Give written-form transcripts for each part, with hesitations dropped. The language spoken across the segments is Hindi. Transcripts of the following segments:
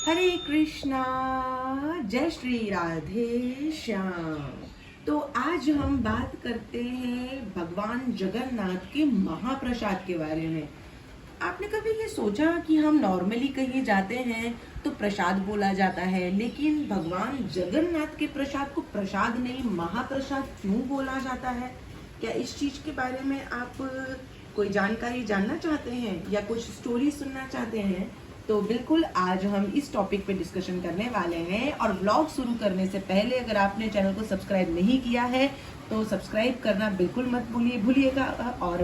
हरे कृष्णा, जय श्री राधे श्याम। तो आज हम बात करते हैं भगवान जगन्नाथ के महाप्रसाद के बारे में। आपने कभी ये सोचा कि हम नॉर्मली कहीं जाते हैं तो प्रसाद बोला जाता है, लेकिन भगवान जगन्नाथ के प्रसाद को प्रसाद नहीं महाप्रसाद क्यों बोला जाता है? क्या इस चीज के बारे में आप कोई जानकारी जानना चाहते हैं या कुछ स्टोरी सुनना चाहते हैं? तो बिल्कुल आज हम इस टॉपिक पे डिस्कशन करने वाले हैं। और व्लॉग शुरू करने से पहले अगर आपने चैनल को सब्सक्राइब नहीं किया है तो सब्सक्राइब करना बिल्कुल मत भूलिएगा और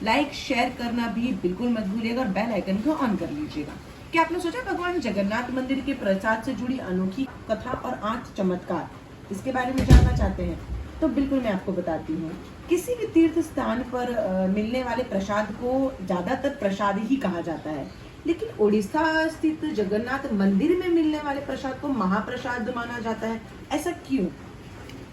लाइक शेयर करना भी बिल्कुल मत भूलिएगा और बेल आइकन को ऑन कर लीजिएगा। क्या आपने सोचा भगवान जगन्नाथ मंदिर के प्रसाद से जुड़ी अनोखी कथा और 8 चमत्कार इसके बारे में जानना चाहते हैं? तो बिल्कुल मैं आपको बताती हूँ। किसी भी तीर्थ स्थान पर मिलने वाले प्रसाद को ज्यादातर प्रसाद ही कहा जाता है, लेकिन उड़ीसा स्थित जगन्नाथ मंदिर में मिलने वाले प्रसाद को महाप्रसाद माना जाता है। ऐसा क्यों?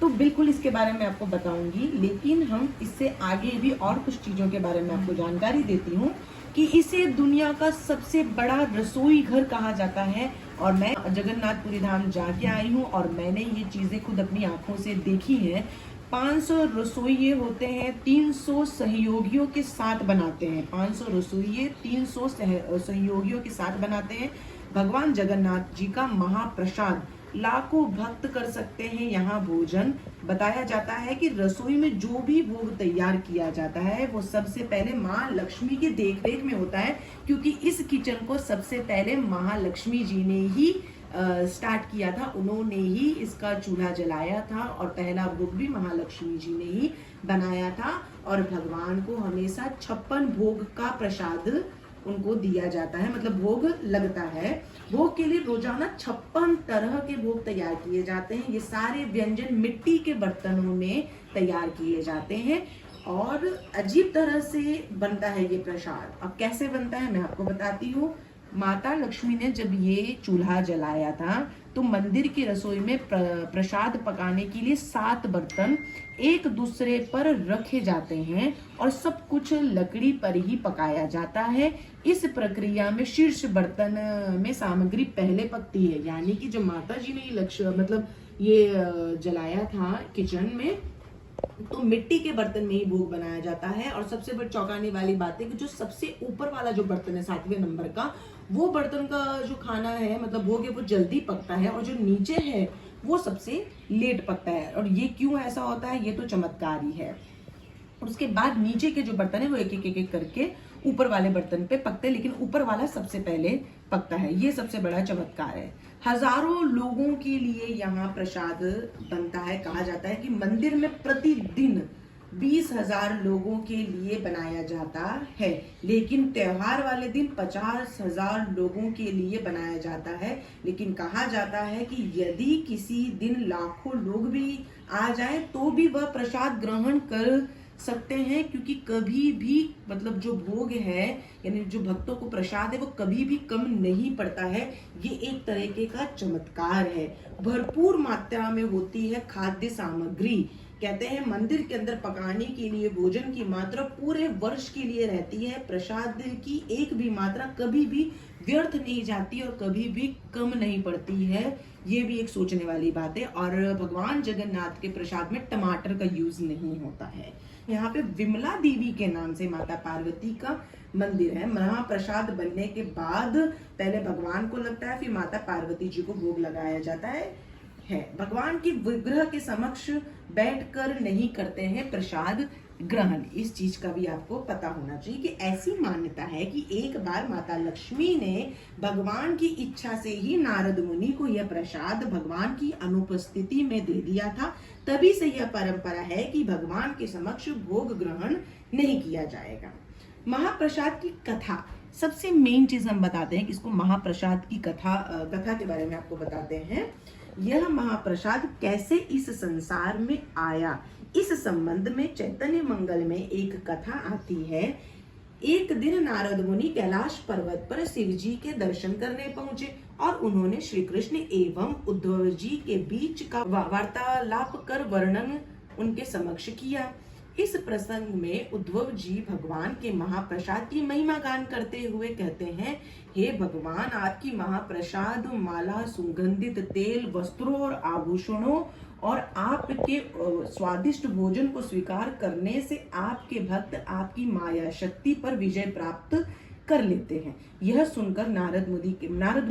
तो बिल्कुल इसके बारे में आपको बताऊंगी, लेकिन हम इससे आगे भी और कुछ चीजों के बारे में आपको जानकारी देती हूँ कि इसे दुनिया का सबसे बड़ा रसोई घर कहा जाता है। और मैं जगन्नाथपुरी धाम जाके आई हूँ और मैंने ये चीजें खुद अपनी आंखों से देखी हैं। 500 रसोइये होते हैं, 300 सहयोगियों के साथ बनाते हैं। 500 रसोइये 300 सहयोगियों के साथ बनाते हैं भगवान जगन्नाथ जी का महाप्रसाद। लाखों भक्त कर सकते हैं यहाँ भोजन। बताया जाता है कि रसोई में जो भी भोग तैयार किया जाता है वो सबसे पहले माँ लक्ष्मी की देखरेख में होता है, क्योंकि इस किचन को सबसे पहले महालक्ष्मी जी ने ही स्टार्ट किया था। उन्होंने ही इसका चूल्हा जलाया था और पहला भोग भी महालक्ष्मी जी ने ही बनाया था। और भगवान को हमेशा 56 भोग का प्रसाद उनको दिया जाता है, मतलब भोग लगता है। भोग के लिए रोजाना 56 तरह के भोग तैयार किए जाते हैं। ये सारे व्यंजन मिट्टी के बर्तनों में तैयार किए जाते हैं और अजीब तरह से बनता है ये प्रसाद। अब कैसे बनता है मैं आपको बताती हूँ। माता लक्ष्मी ने जब ये चूल्हा जलाया था तो मंदिर की रसोई में प्रसाद पकाने के लिए 7 बर्तन एक दूसरे पर रखे जाते हैं और सब कुछ लकड़ी पर ही पकाया जाता है। इस प्रक्रिया में शीर्ष बर्तन में सामग्री पहले पकती है, यानी कि जो माता जी ने ये जलाया था किचन में, तो मिट्टी के बर्तन में ही भोग बनाया जाता है। और सबसे बड़ी चौंकाने वाली बात है कि जो सबसे ऊपर वाला जो बर्तन है 7वें नंबर का, वो बर्तन का जो खाना है मतलब भोग है वो जल्दी पकता है और जो नीचे है वो सबसे लेट पकता है। और ये क्यों ऐसा होता है, ये तो चमत्कार ही है। और उसके बाद नीचे के जो बर्तन है वो एक करके ऊपर वाले बर्तन पे पकते हैं, लेकिन ऊपर वाला सबसे पहले पकता है। ये सबसे बड़ा चमत्कार है। हजारों लोगों के लिए यहाँ प्रसाद बनता है। कहा जाता है कि मंदिर में प्रतिदिन 20,000 लोगों के लिए बनाया जाता है, लेकिन त्योहार वाले दिन 50,000 लोगों के लिए बनाया जाता है। लेकिन कहा जाता है कि यदि किसी दिन लाखों लोग भी आ जाए तो भी वह प्रसाद ग्रहण कर सकते हैं, क्योंकि कभी भी मतलब जो भोग है यानी जो भक्तों को प्रसाद है वो कभी भी कम नहीं पड़ता है। ये एक तरीके का चमत्कार है। भरपूर मात्रा में होती है खाद्य सामग्री। कहते हैं मंदिर के अंदर पकाने के लिए भोजन की मात्रा पूरे वर्ष के लिए रहती है। प्रसाद की एक भी मात्रा कभी भी व्यर्थ नहीं जाती और कभी भी कम नहीं पड़ती है। ये भी एक सोचने वाली बात है। और भगवान जगन्नाथ के प्रसाद में टमाटर का यूज नहीं होता है। यहाँ पे विमला देवी के नाम से माता पार्वती का मंदिर है। महाप्रसाद बनने के बाद पहले भगवान को लगता है, फिर माता पार्वती जी को भोग लगाया जाता है। भगवान की विग्रह के समक्ष बैठकर नहीं करते हैं प्रसाद ग्रहण। इस चीज का भी आपको पता होना चाहिए कि ऐसी मान्यता है कि एक बार माता लक्ष्मी ने भगवान की इच्छा से ही नारद मुनि को यह प्रसाद भगवान की अनुपस्थिति में दे दिया था। तभी से यह परंपरा है कि भगवान के समक्ष भोग ग्रहण नहीं किया जाएगा। महाप्रसाद की कथा, सबसे मेन चीज हम बताते हैं कि इसको महाप्रसाद की कथा के बारे में आपको बताते हैं। यह महाप्रसाद कैसे इस संसार में आया, इस संबंध में चैतन्य मंगल में एक कथा आती है। एक दिन नारद मुनि कैलाश पर्वत पर शिव जी के दर्शन करने पहुंचे और उन्होंने श्री कृष्ण एवं उद्धव जी के बीच का वार्तालाप कर वर्णन उनके समक्ष किया। इस प्रसंग में उद्धव जी भगवान के महाप्रसाद की महिमा गान करते हुए कहते हैं, हे भगवान, आपकी महाप्रसाद माला, सुगंधित तेल, वस्त्रों और आभूषणों और आपके स्वादिष्ट भोजन को स्वीकार करने से आपके भक्त आपकी माया शक्ति पर विजय प्राप्त कर लेते हैं। यह सुनकर नारद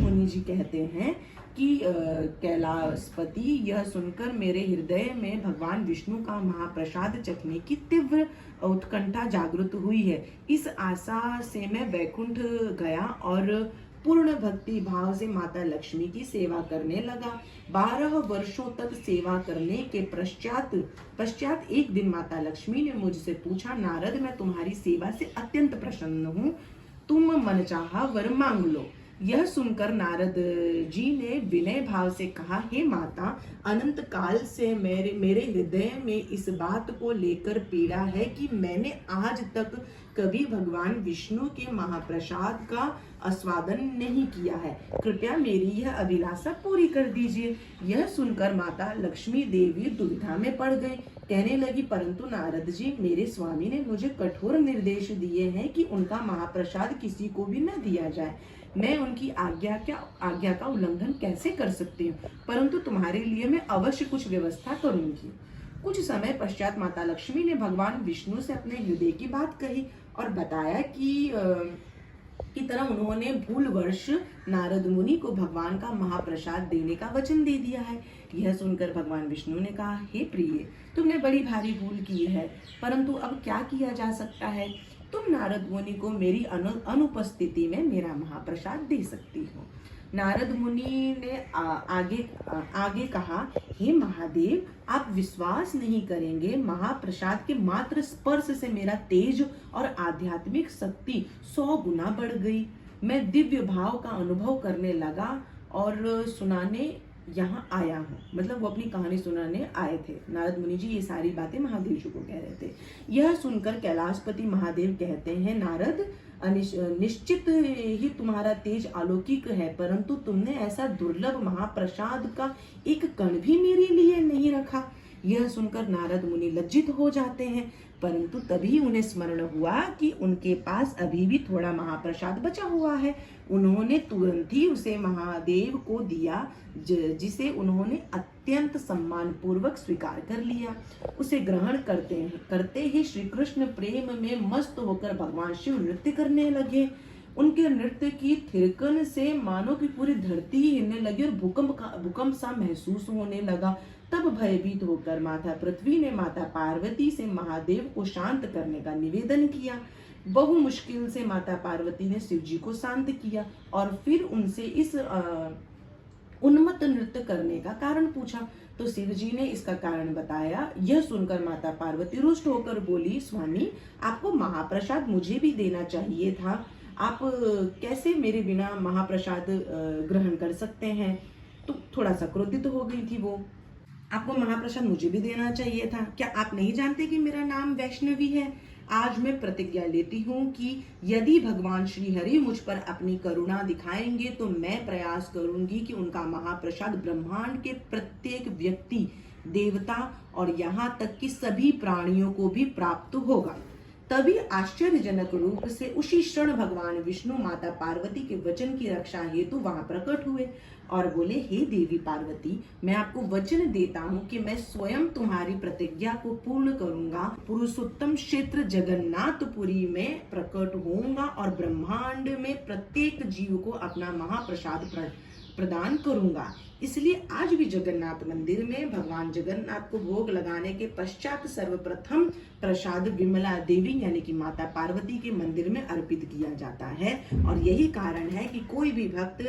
मुनि जी कहते हैं कि कैलाशपति, यह सुनकर मेरे हृदय में भगवान विष्णु का महाप्रसाद चखने की तीव्र उत्कंठा जागृत हुई है। इस आशा से मैं वैकुंठ गया और पूर्ण भक्ति भाव से माता लक्ष्मी की सेवा करने लगा। 12 वर्षों तक सेवा करने के पश्चात एक दिन माता लक्ष्मी ने मुझसे पूछा, नारद, मैं तुम्हारी सेवा से अत्यंत प्रसन्न हूँ, तुम मनचाहा वर मांग लो। यह सुनकर नारद जी ने विनय भाव से कहा, हे माता, अनंत काल से मेरे हृदय में इस बात को लेकर पीड़ा है कि मैंने आज तक कभी भगवान विष्णु के महाप्रसाद का आस्वादन नहीं किया है। कृपया मेरी यह अभिलाषा पूरी कर दीजिए। यह सुनकर माता लक्ष्मी देवी दुविधा में पड़ गई। कहने लगी, परंतु नारद जी, मेरे स्वामी ने मुझे कठोर निर्देश दिए हैं कि उनका महाप्रसाद किसी को भी न दिया जाए। मैं उनकी आज्ञा का उल्लंघन कैसे कर सकती हूँ? परंतु तुम्हारे लिए मैं अवश्य कुछ व्यवस्था करूंगी। कुछ समय पश्चात माता लक्ष्मी ने भगवान विष्णु से अपने हृदय की बात कही और बताया कि तरह उन्होंने भूलवश नारद मुनि को भगवान का महाप्रसाद देने का वचन दे दिया है। यह सुनकर भगवान विष्णु ने कहा, हे प्रिय, तुमने बड़ी भारी भूल की है, परंतु अब क्या किया जा सकता है? तुम नारद मुनि को मेरी अनुपस्थिति में मेरा महाप्रसाद दे सकती हो। नारद मुनि ने आगे कहा, हे महादेव, आप विश्वास नहीं करेंगे, महाप्रसाद के मात्र स्पर्श से मेरा तेज और आध्यात्मिक शक्ति 100 गुना बढ़ गई। मैं दिव्य भाव का अनुभव करने लगा और सुनाने यहाँ आया हूँ। मतलब वो अपनी कहानी सुनाने आए थे। नारद मुनि जी ये सारी बातें महादेव जी को कह रहे थे। यह सुनकर कैलाशपति महादेव कहते हैं, नारद, निश्चित ही तुम्हारा तेज अलौकिक है, परंतु तुमने ऐसा दुर्लभ महाप्रसाद का एक कण भी मेरे लिए नहीं रखा। यह सुनकर नारद मुनि लज्जित हो जाते हैं, परंतु तभी उन्हें स्मरण हुआ कि उनके पास अभी भी थोड़ा महाप्रसाद बचा हुआ है। उन्होंने तुरंत ही उसे महादेव को दिया, जिसे उन्होंने अत्यंत सम्मान पूर्वक स्वीकार कर लिया। उसे ग्रहण करते ही श्री कृष्ण प्रेम में मस्त होकर भगवान शिव नृत्य करने लगे। उनके नृत्य की थिरकन से मानो कि पूरी धरती ही हिलने लगी और भूकंप सा महसूस होने लगा। तब भयभीत होकर माता पृथ्वी ने माता पार्वती से महादेव को शांत करने का निवेदन किया। बहु मुश्किल से माता पार्वती ने शिव जी को शांत किया और फिर उनसे इस उन्मत्त नृत्य करने का कारण पूछा, तो शिव जी ने इसका कारण बताया। यह सुनकर माता पार्वती रुष्ट होकर बोली, स्वामी, आपको महाप्रसाद मुझे भी देना चाहिए था। आप कैसे मेरे बिना महाप्रसाद ग्रहण कर सकते हैं? तो थोड़ा सा क्रोधित हो गई थी वो। आपको महाप्रसाद मुझे भी देना चाहिए था। क्या आप नहीं जानते कि मेरा नाम वैष्णवी है? आज मैं प्रतिज्ञा लेती हूँ कि यदि भगवान श्री हरि मुझ पर अपनी करुणा दिखाएंगे तो मैं प्रयास करूंगी कि उनका महाप्रसाद ब्रह्मांड के प्रत्येक व्यक्ति, देवता और यहाँ तक कि सभी प्राणियों को भी प्राप्त होगा। तभी आश्चर्यजनक रूप से उसी क्षण भगवान विष्णु माता पार्वती के वचन की रक्षा हेतु वहां प्रकट हुए और बोले, हे देवी पार्वती, मैं आपको वचन देता हूँ कि मैं स्वयं तुम्हारी प्रतिज्ञा को पूर्ण करूंगा। पुरुषोत्तम क्षेत्र जगन्नाथपुरी में प्रकट होऊंगा और ब्रह्मांड में प्रत्येक जीव को अपना महाप्रसाद प्रदान करूंगा। इसलिए आज भी जगन्नाथ मंदिर में भगवान जगन्नाथ को भोग लगाने के पश्चात सर्वप्रथम प्रसाद विमला देवी यानी कि माता पार्वती के मंदिर में अर्पित किया जाता है। और यही कारण है कि कोई भी भक्त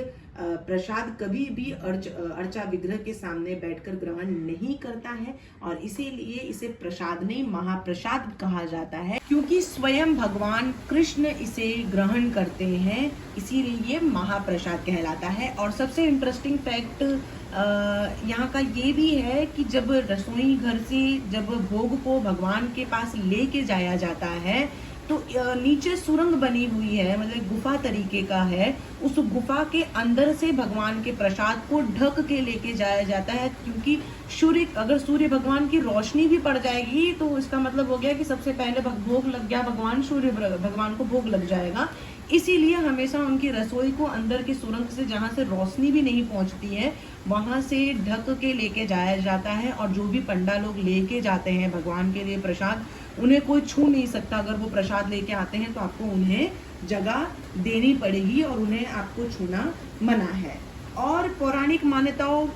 प्रसाद कभी भी अर्चा विग्रह के सामने बैठकर ग्रहण नहीं करता है और इसीलिए इसे प्रसाद नहीं महाप्रसाद कहा जाता है, क्योंकि स्वयं भगवान कृष्ण इसे ग्रहण करते हैं, इसीलिए ये महाप्रसाद कहलाता है। और सबसे इंटरेस्टिंग फैक्ट यहाँ का ये भी है कि जब रसोई घर से जब भोग को भगवान के पास लेके जाया जाता है तो नीचे सुरंग बनी हुई है, मतलब गुफा तरीके का है। उस गुफा के अंदर से भगवान के प्रसाद को ढक के लेके जाया जाता है, क्योंकि अगर सूर्य भगवान की रोशनी भी पड़ जाएगी तो इसका मतलब हो गया कि सबसे पहले भोग लग गया, सूर्य भगवान को भोग लग जाएगा। इसीलिए हमेशा उनकी रसोई को अंदर की सुरंग से, जहाँ से रोशनी भी नहीं पहुंचती है, वहां से ढक के लेके जाया जाता है। और जो भी पंडा लोग लेके जाते हैं भगवान के लिए प्रसाद, उन्हें कोई छू नहीं सकता। अगर वो प्रसाद लेके आते हैं तो आपको उन्हें जगह देनी पड़ेगी और उन्हें आपको छूना मना है। और पौराणिक मान्यताओं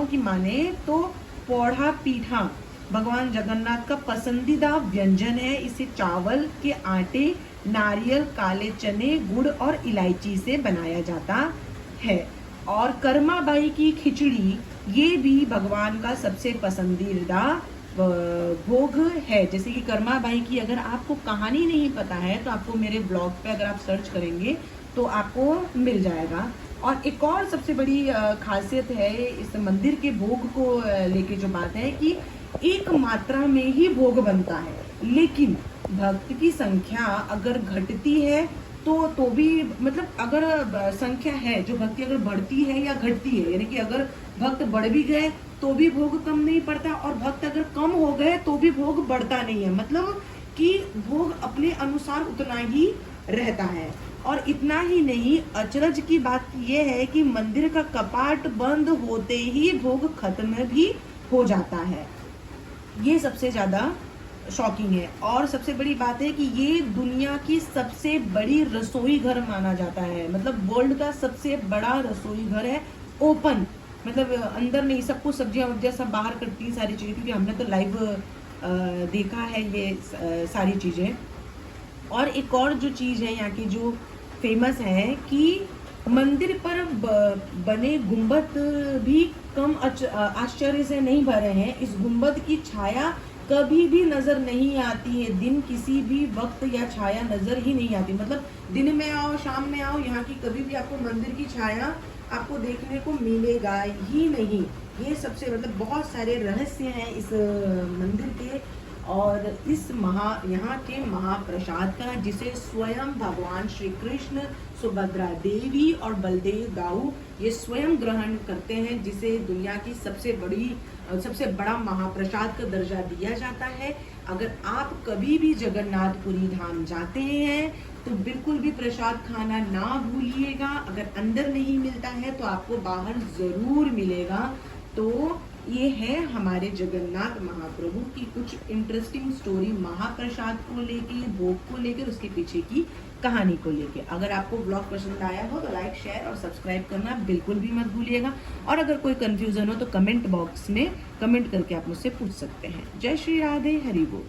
की माने तो पोढ़ा पीठा भगवान जगन्नाथ का पसंदीदा व्यंजन है। इसे चावल के आटे, नारियल, काले चने, गुड़ और इलायची से बनाया जाता है। और कर्माबाई की खिचड़ी, ये भी भगवान का सबसे पसंदीदा भोग है। जैसे कि कर्माबाई की अगर आपको कहानी नहीं पता है तो आपको मेरे ब्लॉग पे अगर आप सर्च करेंगे तो आपको मिल जाएगा। और एक और सबसे बड़ी खासियत है इस मंदिर के भोग को लेके जो बात है कि एक मात्रा में ही भोग बनता है, लेकिन भक्त की संख्या अगर घटती है तो भी, मतलब अगर संख्या है जो भक्ति अगर बढ़ती है या घटती है, यानी कि अगर भक्त बढ़ भी गए तो भी भोग कम नहीं पड़ता, और भक्त अगर कम हो गए तो भी भोग बढ़ता नहीं है। मतलब कि भोग अपने अनुसार उतना ही रहता है। और इतना ही नहीं, अचरज की बात यह है कि मंदिर का कपाट बंद होते ही भोग खत्म भी हो जाता है। ये सबसे ज्यादा शॉकिंग है। और सबसे बड़ी बात है कि ये दुनिया की सबसे बड़ी रसोई घर माना जाता है, मतलब वर्ल्ड का सबसे बड़ा रसोई घर है। ओपन, मतलब अंदर नहीं, सब कुछ सब्जियां वब्जियां सब बाहर करती हैं सारी चीज़ें, क्योंकि हमने तो लाइव देखा है ये सारी चीज़ें। और एक और जो चीज़ है यहाँ की जो फेमस है कि मंदिर पर बने गुंबद भी कम आश्चर्य से नहीं भरे हैं। इस गुंबद की छाया कभी भी नजर नहीं आती है। दिन किसी भी वक्त या छाया नजर ही नहीं आती, मतलब दिन में आओ शाम में आओ, यहाँ की कभी भी आपको मंदिर की छाया आपको देखने को मिलेगा ही नहीं। ये सबसे, मतलब बहुत सारे रहस्य हैं इस मंदिर के और इस यहाँ के महाप्रसाद का, जिसे स्वयं भगवान श्री कृष्ण, सुभद्रा देवी और बलदेव दाऊ ये स्वयं ग्रहण करते हैं, जिसे दुनिया की सबसे बड़ा महाप्रसाद का दर्जा दिया जाता है। अगर आप कभी भी जगन्नाथपुरी धाम जाते हैं तो बिल्कुल भी प्रसाद खाना ना भूलिएगा। अगर अंदर नहीं मिलता है तो आपको बाहर जरूर मिलेगा। तो ये है हमारे जगन्नाथ महाप्रभु की कुछ इंटरेस्टिंग स्टोरी, महाप्रसाद को लेके, भोग को लेकर, उसके पीछे की कहानी को लेके। अगर आपको ब्लॉग पसंद आया हो तो लाइक, शेयर और सब्सक्राइब करना बिल्कुल भी मत भूलिएगा। और अगर कोई कंफ्यूजन हो तो कमेंट बॉक्स में कमेंट करके आप मुझसे पूछ सकते हैं। जय श्री राधे, हरि बोल।